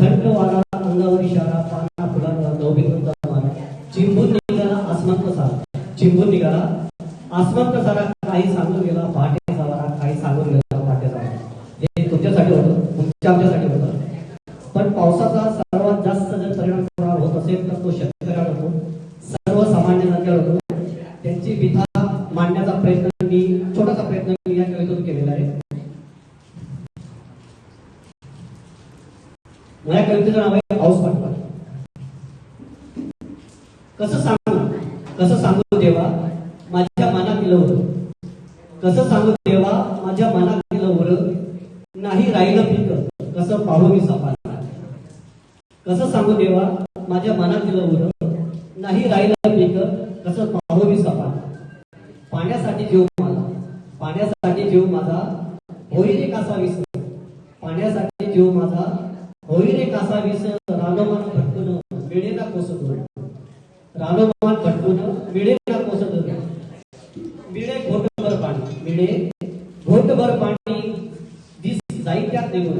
थंड वारा अंगावर इशारा पाना फुलांना नवभिंगचा मारा चिंबून निघाला आसमंत सारा चिंबून निघाला आसमंत सारा काही सांगून गेला पहाटे सारा काही सांगून गेला पहाटे सारा हे तुमच्यासाठी होतं तुमच्या आमच्यासाठी होतं पण पावसाचा सर्वात जास्त जर परिणाम होत असेल तर तो शेतकऱ्यावर होतो सर्वसामान्य जनतेवर होतो त्यांची व्यथा मांडण्याचा प्रयत्न मी छोटासा प्रयत्न मी या कवितेतून केलेला आहे माझ्या कवितेचं नाव आहे पाऊस पाठवा कसं सांगू देवा माझ्या मनात दिलं होतं कसं सांगू देवा माझ्या मनात दिलं होतं नाही राहिलं पीक कसं पाहू मी सपाट कसं सांगू देवा माझ्या मनात दिलं होतं नाही राहिलं पीक कसं पाहू मी सपाट पाण्यासाठी जीव माझा होई रे कासा विस पाण्यासाठी जीव माझा होई रे कासा विस रानोमान भटकून मिळेना कोसत रानोमान भटकून मिळेना कोसत मिळे घोटभर पाणी दिस जाई त्यात निघून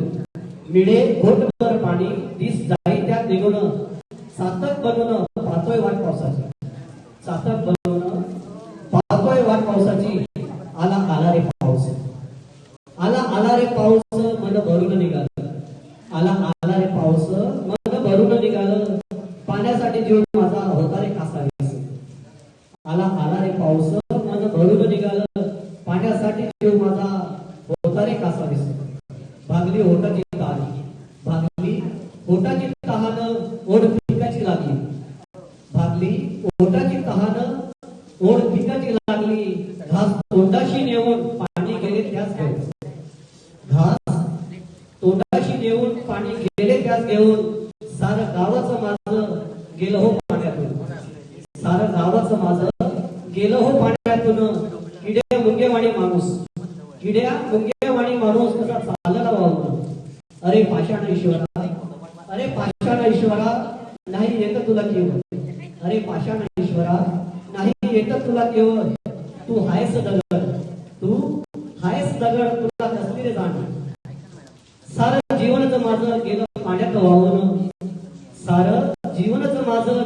मिळे घोटभर पाणी दिस जाई त्यात निघून सातक बनवून पाहतोय वाट पावसाची आला रे पाऊस आला रे पाऊस मन भरून निघालं आला रे पाऊस मन भरून निघालं पाण्यासाठी जीव माझा होता रे कासावीस आला रे पाऊस मन भरून निघालं पाण्यासाठी जीव माझा होता रे कासावीस भागली होटाची तहान ओढ पिकाची लागली भागली ओटाची तहान ओढ पिकाची लागली घास तोंडाशी नेऊन पाणी गेले त्याच घेऊन सारं गावाचं माझं गेलं हो पाण्यातून किड्या मुंगेवाणी माणूस कसा चालला वाहून अरे पाषाण ईश्वरा नाही येत तुला केवळ अरे पाषाण ईश्वरा नाही येत तुला केवळ तू हायस दगड तुला कसली रे जाण सारं जीवनच माझं गेलं पाण्यात वाहून सारं जीवनच माझं